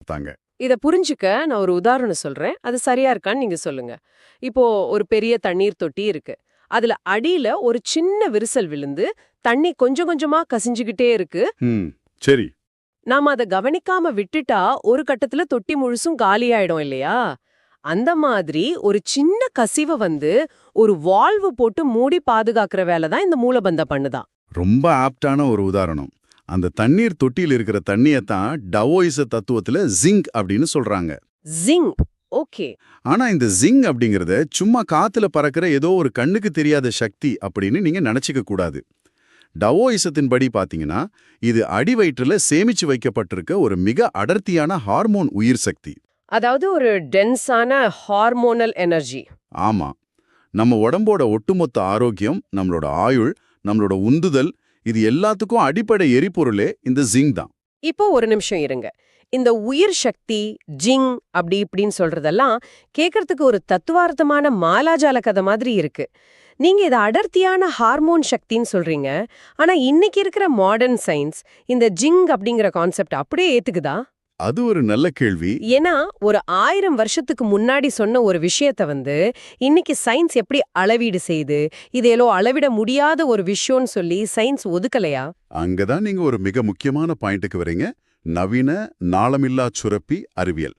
தாங்க. இத புரிஞ்சுக்க நான் ஒரு உதாரணம் சொல்றேன். அது சரியா இருக்கான்னு நீங்க சொல்லுங்க. இப்போ ஒரு பெரிய தண்ணீர் தொட்டி இருக்கு. அதுல அடியில ஒரு சின்ன விரிசல் விழுந்து தண்ணி கொஞ்சம் கொஞ்சமா கசிஞ்சுகிட்டே இருக்கு. ம். சரி. நாம அத கவனிக்காம விட்டுட்டா ஒரு கட்டத்துல தொட்டி முழுசும் காலியாயிடும் இல்லையா? அந்த மாதிரி ஒரு சின்ன கசிவ ஒரு வால்வு போட்டு மூடி பாதுகாக்கிற வேலை தான் இந்த மூலபந்தம் பண்ணுதாம். ரொம்ப ஆப்டான ஒரு உதாரணம். அந்த தண்ணீர் தொட்டியில் இருக்கிற தண்ணியை தான் டவோயிச தத்துவத்துல ஜிங்க் அப்படின்னு சொல்றாங்க. ஜிங்க். ஓகே. ஆனா இந்த ஜிங்க் அப்படிங்கறத சும்மா காத்துல பறக்கிற ஏதோ ஒரு கண்ணுக்கு தெரியாத சக்தி அப்படின்னு நீங்க நினைச்சுக்க கூடாது. டவோயிசத்தின்படி பாத்தீங்கன்னா இது அடிவயிற்றுல சேமிச்சு வைக்கப்பட்டிருக்க ஒரு மிக அடர்த்தியான ஹார்மோன் உயிர் சக்தி. அதாவது ஒரு டென்ஸான ஹார்மோனல் எனர்ஜி. ஆமா, நம்ம உடம்போட ஒட்டுமொத்த ஆரோக்கியம், நம்மளோட ஆயுள், நம்மளோட உந்துதல், இது எல்லாத்துக்கும் அடிப்படை எரிபொருளே இந்த ஜிங்க் தான். இப்போ ஒரு நிமிஷம் இருங்க. இந்த உயிர் சக்தி, ஜிங் அப்படி இப்படின்னு சொல்றதெல்லாம் கேட்கறதுக்கு ஒரு தத்துவார்த்தமான மாலாஜால கதை மாதிரி இருக்கு. நீங்க இத அடர்த்தியான ஹார்மோன் சக்தின்னு சொல்றீங்க. ஆனா இன்னைக்கு இருக்கிற மாடர்ன் சயின்ஸ் இந்த ஜிங் அப்படிங்கிற கான்செப்ட் அப்படியே ஏத்துக்குதா? அது ஒரு நல்ல கேள்வி. ஏன்னா ஒரு 1000 வருஷத்துக்கு முன்னாடி சொன்ன ஒரு விஷயத்த இன்னைக்கு சயின்ஸ் எப்படி அளவீடு செய்யுது? இது ஏதோ அளவிட முடியாத ஒரு விஷயம்னு சொல்லி சயின்ஸ் ஒதுக்கலையா? அங்கதான் நீங்க ஒரு மிக முக்கியமான பாயிண்ட்டுக்கு வரீங்க. நவீன நாளமில்லா சுரப்பி அறிவியல்.